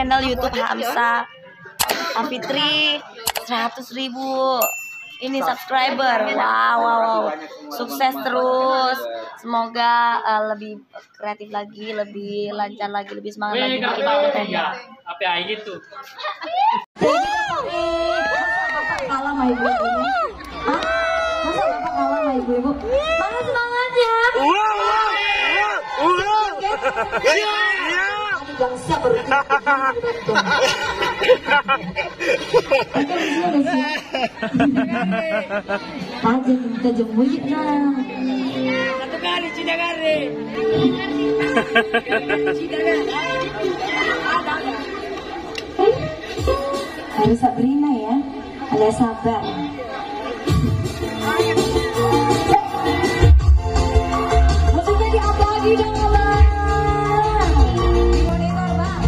channel YouTube Hamsa Afitri 100.000 ini subscriber. Wow. Sukses terus. Semoga lebih kreatif lagi, lebih lancar lagi, lebih semangat lagi bikin kontennya. Apa yang gitu? Kalah sama ibu-ibu ini? Hah? Masa bapak kalah sama ibu-ibu? Mana semangatnya? Aduh bangsa aja kita jemuyik nah. Satu kali Cidagare. Harus Sabrina ya, alias sabar. Masuk jadi apa lagi dong abang? Monitor bang.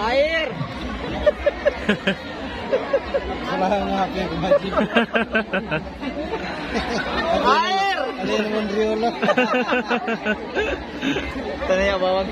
Air. ngapin kewajiban. Air. Ada yang mondriolo. Tanya bawang.